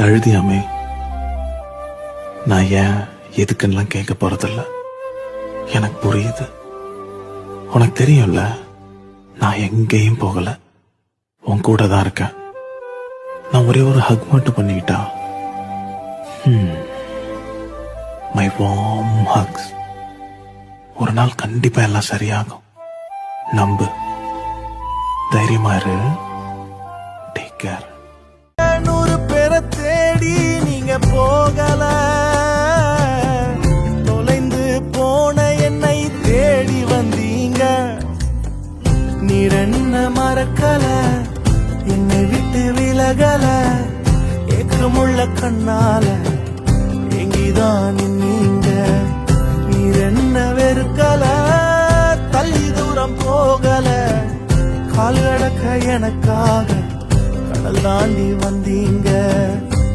என்கிட்ட அழுதியாமே. நான் ஏன் எதுக்குன்னெல்லாம் கேட்க போறதில்ல. எனக்கு புரியுது. உனக்கு தெரியும்ல, நான் எங்கேயும் போகல, உன் கூட தான் இருக்கேன். நான் ஒரே ஒரு ஹக் மட்டும் பண்ணிக்கிட்டா, மை வார்ம் ஹக்ஸ், ஒரு நாள் கண்டிப்பா எல்லாம் சரியாகும். நம்பு, தைரியமா இரு. Take care. 100 பேரை தேடி நீங்க போகல, தொலைந்து போன என்னை தேடி வந்தீங்க. நீர் என்ன மறக்கல, என்னை விட்டு விலகல, ஏக்கமுள்ள கண்ணால எங்கிதான் நீங்க. நீர் என்ன வெறுக்கல, தள்ளி தூரம் போகல, கால் கடக்க எனக்காக கடல் தாண்டி வந்தீங்க.